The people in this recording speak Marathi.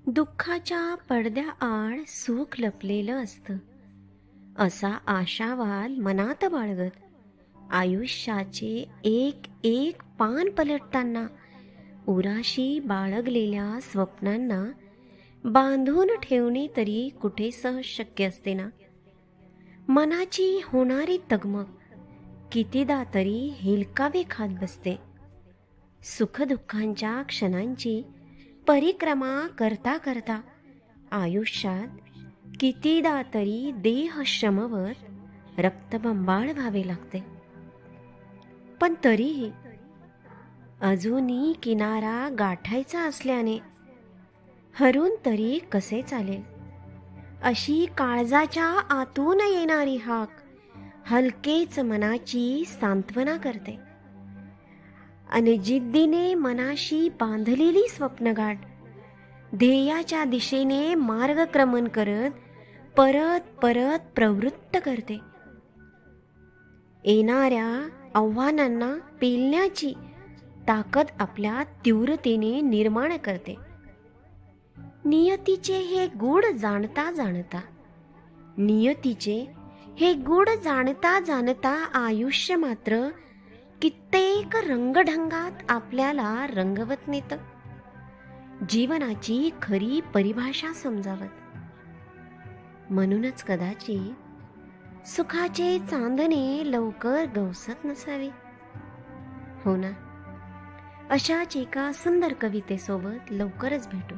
दुःखाच्या पडद्याआड सुख लपलेलं असतं, असा आशावाद मनात बाळगत आयुष्याचे एक एक पान पलटताना उराशी बाळगलेल्या स्वप्नांना बांधून ठेवणे तरी कुठे सहज शक्य असते ना. मनाची होणारी तगमग कितीदा तरी हेलकावे खात बसते. सुखदुःखांच्या क्षणांची परिक्रमा करता करता आयुष्यात कितीदा तरी देहश्रमवर रक्तबंबाळ व्हावे लागते. पण तरीही अजूनही किनारा गाठायचा असल्याने हरून तरी कसे चालेल, अशी काळजाच्या आतून येणारी हाक हलकेच मनाची सांत्वना करते. आणि जिद्दीने मनाशी बांधलेली स्वप्नगाठ ध्येयाच्या दिशेने मार्गक्रमण करत परत परत प्रवृत्त करते. येणाऱ्या आव्हानांना पेलण्याची ताकद आपल्या तीव्रतेने निर्माण करते. नियतीचे हे गूढ जाणता जाणता आयुष्य मात्र कित्येक रंगढंगात आपल्याला रंगवत नेतं, जीवनाची खरी परिभाषा समजावत. म्हणूनच कदाचित सुखाचे चांदणे लवकर गवसत नसावे. हो ना. अशाच एका सुंदर कवितेसोबत लवकरच भेटू.